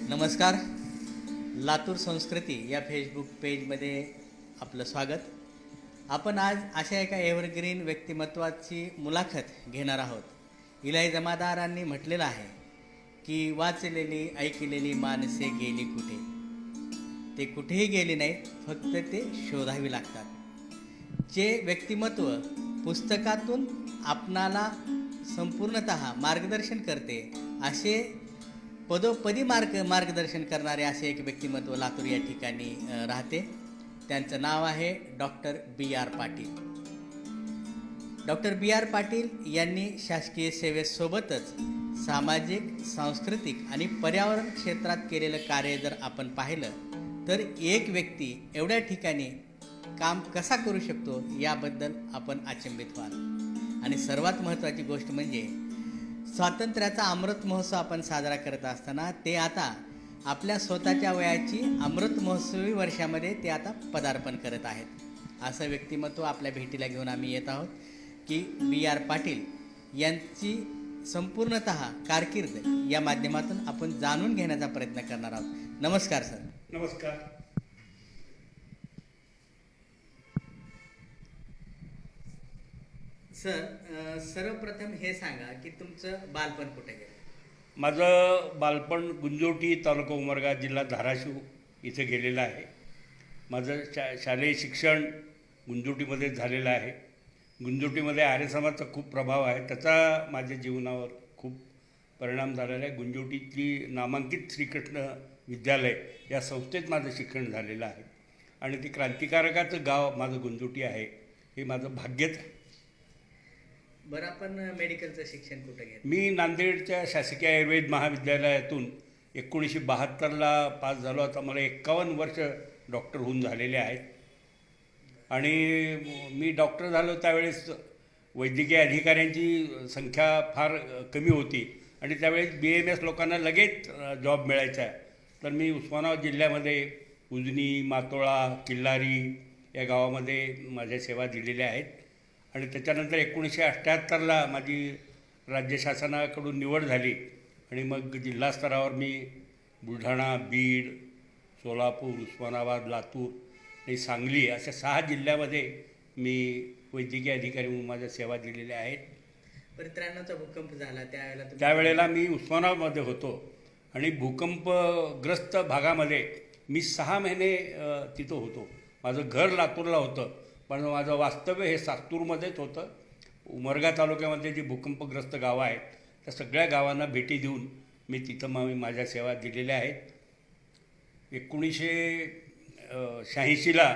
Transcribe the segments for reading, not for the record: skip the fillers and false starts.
नमस्कार. लातूर संस्कृती या फेसबुक पेजमध्ये आपलं स्वागत. आपण आज अशा एका एव्हरग्रीन व्यक्तिमत्वाची मुलाखत घेणार आहोत. इलाही जमादारांनी म्हटलेलं आहे की वाचलेली ऐकलेली माणसे गेली कुठे. ते कुठेही गेली नाहीत, फक्त ते शोधावी लागतात. जे व्यक्तिमत्व पुस्तकातून आपणाला संपूर्णतः मार्गदर्शन करते, असे पदोपदी मार्गदर्शन करणारे असे एक व्यक्तिमत्व लातूर या ठिकाणी राहते. त्यांचं नाव आहे doctor B.R. Patil. Doctor B.R. Patil यांनी शासकीय सेवेसोबतच सामाजिक, सांस्कृतिक आणि पर्यावरण क्षेत्रात केलेलं कार्य जर आपण पाहिलं तर एक व्यक्ती एवढ्या ठिकाणी काम कसा करू शकतो याबद्दल आपण अचंबित व्हाल. आणि सर्वात महत्त्वाची गोष्ट म्हणजे स्वातंत्र्याचा अमृत महोत्सव आपण साजरा करत असताना ते आता आपल्या स्वतःच्या वयाची अमृत महोत्सवी वर्षामध्ये ते आता पदार्पण करत आहेत. असं व्यक्तिमत्व आपल्या भेटीला घेऊन आम्ही येत आहोत की B.R. पाटील यांची संपूर्णतः कारकीर्द या माध्यमातून आपण जाणून घेण्याचा प्रयत्न करणार आहोत. नमस्कार सर. नमस्कार. सर, सर्वप्रथम हे सांगा की तुमचं बालपण कुठे गेलं? माझं बालपण गुंजोटी, तालुका उमरगा, जिल्हा धाराशिव इथे गेलेलं आहे. माझं शालेय शिक्षण गुंजोटीमध्ये झालेलं आहे. गुंजोटीमध्ये आर्य समाजाचा खूप प्रभाव आहे, त्याचा माझ्या जीवनावर खूप परिणाम झालेला आहे. गुंजोटीतली नामांकित श्रीकृष्ण विद्यालय या संस्थेत माझं शिक्षण झालेलं आहे आणि ते क्रांतिकारकाचं गाव माझं गुंजोटी आहे, हे माझं भाग्यच आहे. बरं, आपण मेडिकलचं शिक्षण कुठं घेतलं? मी नांदेडच्या शासकीय आयुर्वेद महाविद्यालयातून 1972ला पास झालो. आता मला 51 वर्ष डॉक्टर होऊन झालेले आहेत. आणि मी डॉक्टर झालो त्यावेळेस वैद्यकीय अधिकाऱ्यांची संख्या फार कमी होती आणि त्यावेळेस BAMS लोकांना लगेच जॉब मिळायचा. तर मी उस्मानाबाद जिल्ह्यामध्ये उजनी, मातोळा, किल्लारी या गावामध्ये माझ्या सेवा दिलेल्या आहेत. आणि त्याच्यानंतर 1978ला माझी राज्य शासनाकडून निवड झाली आणि मग जिल्हा स्तरावर मी बुलढाणा, बीड, सोलापूर, उस्मानाबाद, लातूर आणि सांगली अशा 6 जिल्ह्यामध्ये मी वैद्यकीय अधिकारी म्हणून माझ्या सेवा दिलेल्या आहेत. बरं, 93चा भूकंप झाला त्यावेळेला मी उस्मानाबादमध्ये होतो आणि भूकंपग्रस्त भागामध्ये मी 6 महिने तिथं होतो. माझं घर लातूरला होतं, पण माझं वास्तव्य हे सास्तूरमध्येच होतं. उमरगा तालुक्यामध्ये जी भूकंपग्रस्त गावं आहेत त्या सगळ्या गावांना भेटी देऊन मी तिथं माझ्या सेवा दिलेल्या आहेत. 1986ला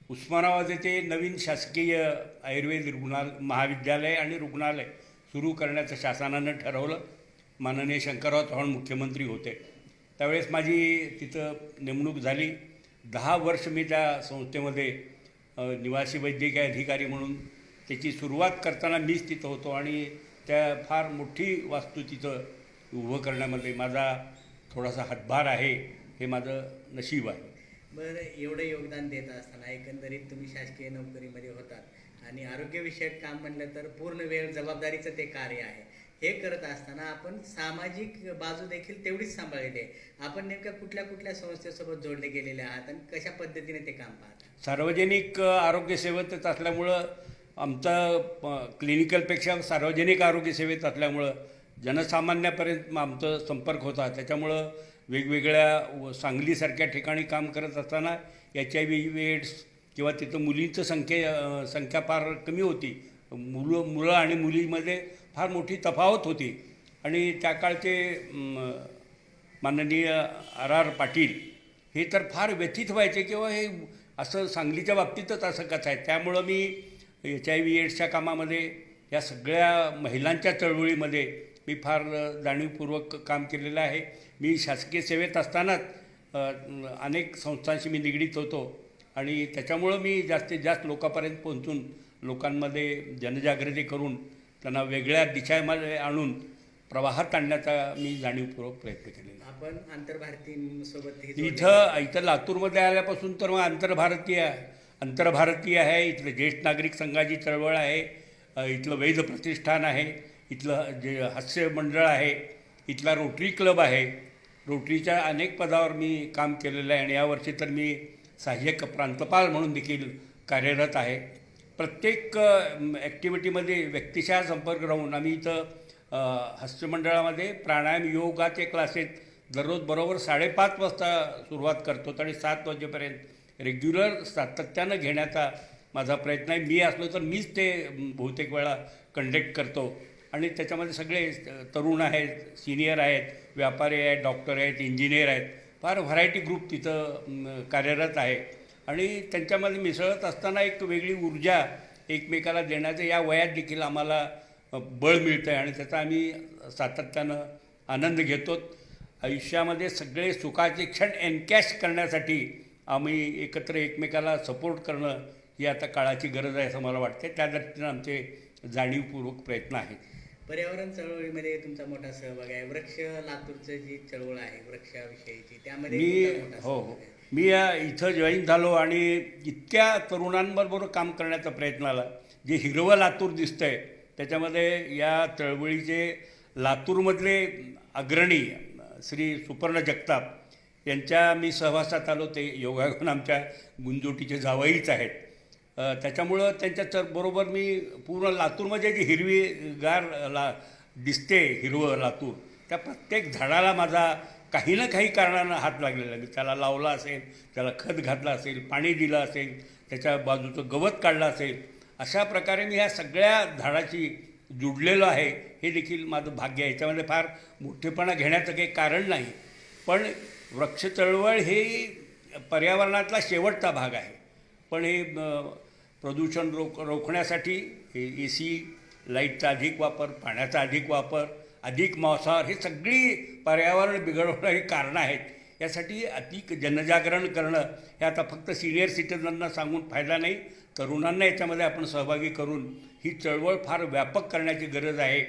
उस्मानाबाद येथे नवीन शासकीय आयुर्वेद महाविद्यालय आणि रुग्णालय सुरू करण्याचं शासनानं ठरवलं. माननीय शंकरराव चव्हाण मुख्यमंत्री होते त्यावेळेस माझी तिथं नेमणूक झाली. 10 वर्ष मी त्या संस्थेमध्ये निवासी वैद्यकीय अधिकारी म्हणून त्याची सुरुवात करताना मीच तिथं होतो आणि त्या फार मोठी वास्तू तिथं उभं करण्यामध्ये माझा थोडासा हातभार आहे, हे माझं नशीब आहे. बरं, एवढं योगदान देत असताना एकंदरीत तुम्ही शासकीय नोकरीमध्ये होतात आणि आरोग्यविषयक काम म्हणलं तर पूर्ण वेळ जबाबदारीचं ते कार्य आहे. हे करत असताना आपण सामाजिक बाजू देखील तेवढीच सांभाळलेली आहे. आपण नेमक्या कुठल्या कुठल्या संस्थेसोबत जोडले गेलेले आहात आणि कशा पद्धतीने ते काम पाहतात? सार्वजनिक आरोग्यसेवेतच असल्यामुळं आमचा क्लिनिकलपेक्षा सार्वजनिक आरोग्यसेवेत असल्यामुळं जनसामान्यापर्यंत आमचा संपर्क होता. त्याच्यामुळं वेगवेगळ्या सांगलीसारख्या ठिकाणी काम करत असताना HIV एड्स किंवा तिथं मुलींचं संख्या फार कमी होती. मुलं आणि मुलीमध्ये फार मोठी तफावत होती आणि त्या काळचे माननीय R.R. पाटील हे तर फार व्यथित व्हायचे किंवा हे असं सांगलीच्या बाबतीतच असं कसं आहे. त्यामुळं मी HIV एड्सच्या कामामध्ये या सगळ्या महिलांच्या चळवळीमध्ये मी फार जाणीवपूर्वक काम केलेलं आहे. मी शासकीय सेवेत असतानाच अनेक संस्थांशी मी निगडीत होतो आणि त्याच्यामुळं मी जास्तीत जास्त लोकांपर्यंत पोहोचून लोकांमध्ये जनजागृती करून त्यांना वेगळ्या दिशामध्ये आणून प्रवाहात आणण्याचा मी जाणीवपूर्वक प्रयत्न केलेला. आपण आंतरभारतीसोबत इथं लातूरमध्ये आल्यापासून तर मग आंतरभारतीय आहे. इथलं ज्येष्ठ नागरिक संघाची चळवळ आहे, इथलं वैध प्रतिष्ठान आहे, इथलं जे हास्य मंडळ आहे, इथला रोटरी क्लब आहे रोटरीच्या अनेक पदावर मी काम केलेलं आहे आणि यावर्षी तर मी सहाय्यक प्रांतपाल म्हणून देखील कार्यरत आहे. प्रत्येक ॲक्टिव्हिटीमध्ये व्यक्तिशः संपर्क राहून आम्ही इथं हस्तमंडळामध्ये प्राणायाम योगाचे क्लासेस दररोज बरोबर 5:30 वाजता सुरुवात करतो आणि 7 वाजेपर्यंत रेग्युलर सातत्यानं घेण्याचा माझा प्रयत्न आहे. मी असलो तर मीच ते बहुतेक वेळा कंडक्ट करतो आणि त्याच्यामध्ये सगळे तरुण आहेत, सिनियर आहेत, व्यापारी आहेत, डॉक्टर आहेत, इंजिनियर आहेत, फार व्हरायटी ग्रुप तिथं कार्यरत आहे आणि त्यांच्यामध्ये मिसळत असताना एक वेगळी ऊर्जा एकमेकाला देण्याचं या वयात देखील आम्हाला बळ मिळतं आहे आणि त्याचा आम्ही सातत्यानं आनंद घेतो. आयुष्यामध्ये सगळे सुखाचे क्षण एनकॅश करण्यासाठी आम्ही एकत्र एकमेकाला सपोर्ट करणं ही आता काळाची गरज आहे असं मला वाटते. त्या दृष्टीनं आमचे जाणीवपूर्वक प्रयत्न आहेत. पर्यावरण चळवळीमध्ये तुमचा मोठा सहभाग आहे. वृक्ष लातूरचं जी चळवळ आहे वृक्षाविषयीची त्यामध्ये तुमचा मोठा हो सहभाग आहे. मी इथं जॉईन झालो आणि इतक्या तरुणांबरोबर काम करण्याचा प्रयत्न आला. जे हिरवं लातूर दिसतं आहे त्याच्यामध्ये या चळवळीचे लातूरमधले अग्रणी श्री सुपर्ण जगताप यांच्या मी सहवासात आलो. ते योगायोगानं आमच्या गुंजोटीचे जावईच आहेत. त्याच्यामुळं त्यांच्या बरोबर मी पूर्ण लातूरमध्ये जी हिरवीगार दिसते हिरवं लातूर त्या प्रत्येक झाडाला माझा काही ना काही कारणानं हात लागलेला. मी त्याला लावला असेल, त्याला खत घातलं असेल, पाणी दिलं असेल, त्याच्या बाजूचं गवत काढलं असेल. अशा प्रकारे मी ह्या सगळ्या झाडाची जुडलेलो आहे. हे देखील माझं भाग्य आहे. याच्यामध्ये फार मोठेपणा घेण्याचं काही कारण नाही. पण वृक्ष चळवळ हे पर्यावरणातला शेवटचा भाग आहे. पण हे प्रदूषण रोखण्यासाठी हे AC लाईटचा अधिक वापर, पाण्याचा अधिक वापर, अधिक मांसाहार हे सगळी पर्यावरण बिघडवणारी कारणं आहेत. यासाठी अधिक जनजागरण करणं हे आता फक्त सिनियर सिटीजनना सांगून फायदा नाही. तरुणांना याच्यामध्ये आपण सहभागी करून ही चळवळ फार व्यापक करण्याची गरज आहे.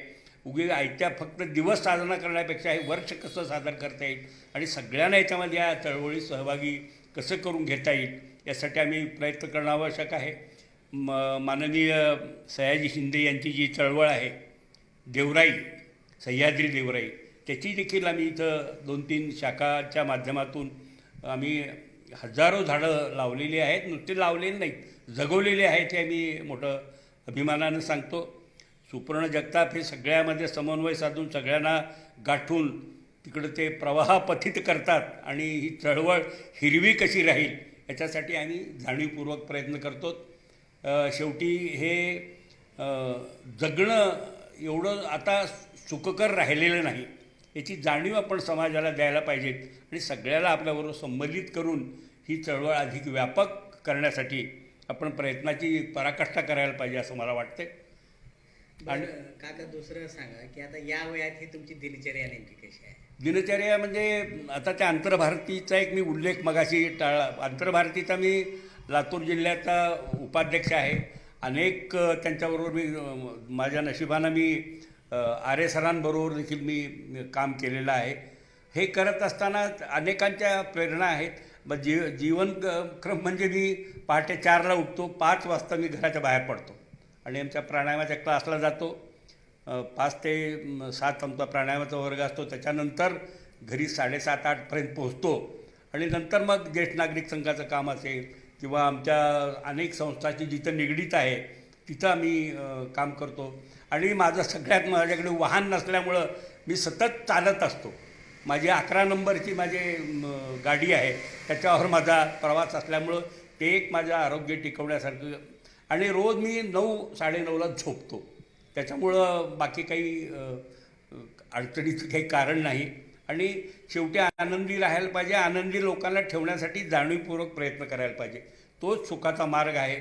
उगी आयत्या फक्त दिवस साजरा करण्यापेक्षा हे वर्ष कसं सादर करता येईल आणि सगळ्यांना याच्यामध्ये या चळवळीत सहभागी कसं करून घेता येईल यासाठी आम्ही प्रयत्न करणं आवश्यक आहे. माननीय सयाजी शिंदे यांची जी चळवळ आहे देवराई, सह्याद्री देवराई, त्याची देखील आम्ही इथं 2-3 शाखाच्या माध्यमातून आम्ही हजारो झाडं लावलेली आहेत. नुसते लावलेली नाहीत, जगवलेली आहेत हे आम्ही मोठं अभिमानानं सांगतो. सुपर्ण जगताप हे सगळ्यामध्ये समन्वय साधून सगळ्यांना गाठून तिकडं ते प्रवाहापथित करतात आणि ही चळवळ हिरवी कशी राहील याच्यासाठी आम्ही जाणीवपूर्वक प्रयत्न करतो. शेवटी हे जगणं एवढं आता सुखकर राहिलेलं नाही. याची जाणीव आपण समाजाला द्यायला पाहिजेत आणि सगळ्याला आपल्याबरोबर संबंधित करून ही चळवळ अधिक व्यापक करण्यासाठी आपण प्रयत्नाची पराकाष्ठा करायला पाहिजे असं मला वाटते. आणि काका दुसरं सांगा की आता या वयात ही तुमची दिनचर्या नेमकी कशी आहे? दिनचर्या म्हणजे आता त्या आंतरभारतीचा एक मी उल्लेख मगाशी टाळला. आंतरभारतीचा मी लातूर जिल्ह्याचा उपाध्यक्ष आहे. अनेक त्यांच्याबरोबर मी माझ्या नशिबानं मी आरे सरांबरोबर देखील मी काम केलेलं आहे. हे करत असताना अनेकांच्या प्रेरणा आहेत. मग जीवनक्रम म्हणजे मी पहाटे 4ला उठतो, 5 वाजता मी घराच्या बाहेर पडतो आणि आमच्या प्राणायामाच्या क्लासला जातो. 5 ते 7 आमचा प्राणायामाचा वर्ग असतो. त्याच्यानंतर घरी 7:30-8पर्यंत पोहोचतो आणि नंतर मग ज्येष्ठ नागरिक संघाचं काम असेल किंवा आमच्या अनेक संस्थाची जिथं निगडीत आहे तिथं आम्ही काम करतो. आणि माझं सगळ्यात माझ्याकडे वाहन नसल्यामुळं मी सतत चालत असतो. माझी 11 नंबरची गाडी आहे, त्याच्यावर माझा प्रवास असल्यामुळं ते एक माझं आरोग्य टिकवण्यासारखं. आणि रोज मी 9-9:30ला झोपतो. त्याच्यामुळं बाकी काही अडचणीचं काही कारण नाही. आणि शेवटी आनंदी राहायला पाहिजे. आनंदी लोकांना ठेवण्यासाठी जाणीवपूर्वक प्रयत्न करायला पाहिजे. तोच सुखाचा मार्ग आहे.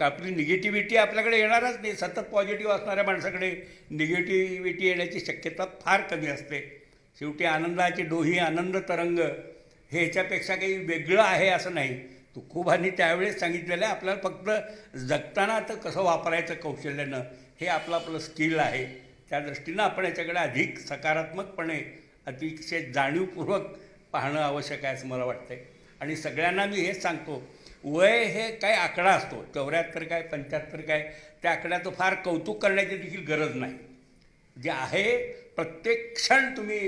आपली निगेटिव्हिटी आपल्याकडे येणारच नाही. सतत पॉझिटिव्ह असणाऱ्या माणसाकडे निगेटिव्हिटी येण्याची शक्यता फार कमी असते. शेवटी आनंदाची डोही, आनंद तरंग हे ह्याच्यापेक्षा काही वेगळं आहे असं नाही. तुकोबांनी त्यावेळेस सांगितलेलं आहे आपल्याला फक्त जगताना तर कसं वापरायचं कौशल्यानं हे आपलं स्किल आहे. त्या दृष्टीनं आपण याच्याकडे अधिक सकारात्मकपणे अतिशय जाणीवपूर्वक पाहणं आवश्यक आहे असं मला वाटतं आहे. आणि सगळ्यांना मी हेच सांगतो, वय हे काय आकडा असतो, 74 काय 75 काय, त्या आकड्याचं फार कौतुक करण्याची देखील गरज नाही. जे आहे प्रत्येक क्षण तुम्ही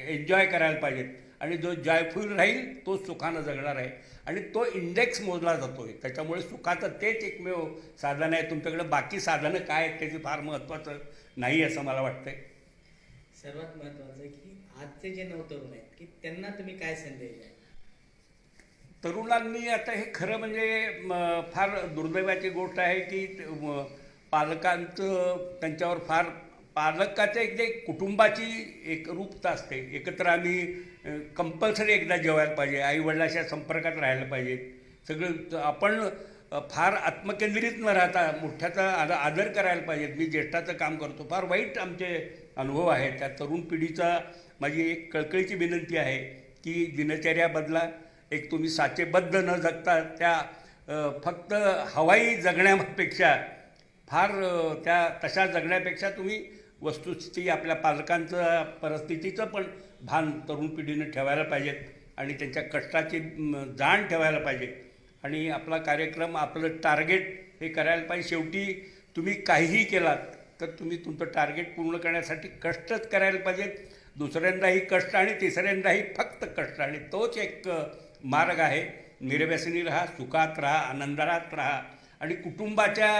एन्जॉय करायला पाहिजेत. आणि जो जॉयफुल राहील तो सुखानं जगणार आहे आणि तो इंडेक्स मोजला जातो आहे. त्याच्यामुळे सुखाचं तेच एकमेव साधन आहे. तुमच्याकडे बाकी साधनं काय आहेत त्याची फार महत्त्वाचं नाही असं मला वाटतंय. सर्वात महत्त्वाचं की आजचे जे नवतरुण आहेत की त्यांना तुम्ही काय संदेश द्याल? तरुणांनी आता हे खरं म्हणजे फार दुर्दैवाची गोष्ट आहे की पालकांचं त्यांच्यावर फार पालकाचं एक कुटुंबाची एक रूपता असते. एकत्र आम्ही कंपल्सरी एकदा जेवायला पाहिजे, आईवडिलांच्या संपर्कात राहायला पाहिजे. सगळं आपण फार आत्मकेंद्रित न राहता मोठ्याचा आदर करायला पाहिजे. मी ज्येष्ठाचं काम करतो, फार वाईट आमचे अनुभव आहेत. त्या तरुण पिढीचा माझी एक कळकळीची विनंती आहे की दिनचर्या बदला. एक तुम्ही साचेबद्ध न जगता त्या फक्त हवाई जगण्यापेक्षा फार त्या तशा जगण्यापेक्षा तुम्ही वस्तुस्थिती आपल्या पालकांचं परिस्थितीचं पण भान तरुण पिढीनं ठेवायला पाहिजेत आणि त्यांच्या कष्टाची जाण ठेवायला पाहिजे. आणि आपला कार्यक्रम आपलं टार्गेट हे करायला पाहिजे. शेवटी तुम्ही काहीही केलात तर तुम्ही तुमचं टार्गेट पूर्ण करण्यासाठी कष्टच करायला पाहिजेत. दुसऱ्यांदाही कष्ट आणि तिसऱ्यांदाही फक्त कष्ट, आणि तोच एक मार्ग आहे. निर्व्यसनी राहा, सुखात राहा, आनंदात राहा आणि कुटुंबाच्या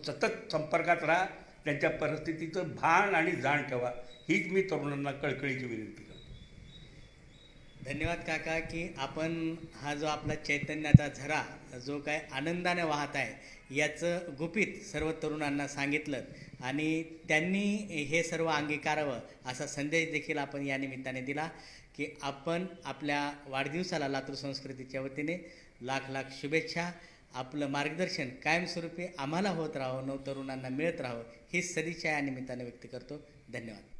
सतत संपर्कात राहा. त्यांच्या परिस्थितीचं भान आणि जाण ठेवा. हीच मी तरुणांना कळकळीची विनंती करतो. धन्यवाद काका की आपण हा जो आपला चैतन्याचा झरा जो काय आनंदाने वाहत आहे याचं गुपित सर्व तरुणांना सांगितलं आणि त्यांनी हे सर्व अंगीकारावं असा संदेश देखील आपण या निमित्ताने दिला की आपण आपल्या वाढदिवसाला लातूर संस्कृतीच्या वतीने लाख लाख शुभेच्छा. आपलं मार्गदर्शन कायमस्वरूपी आम्हाला होत राहावं, नवतरुणांना मिळत राहावं ही सदिच्छा या निमित्ताने व्यक्त करतो. धन्यवाद.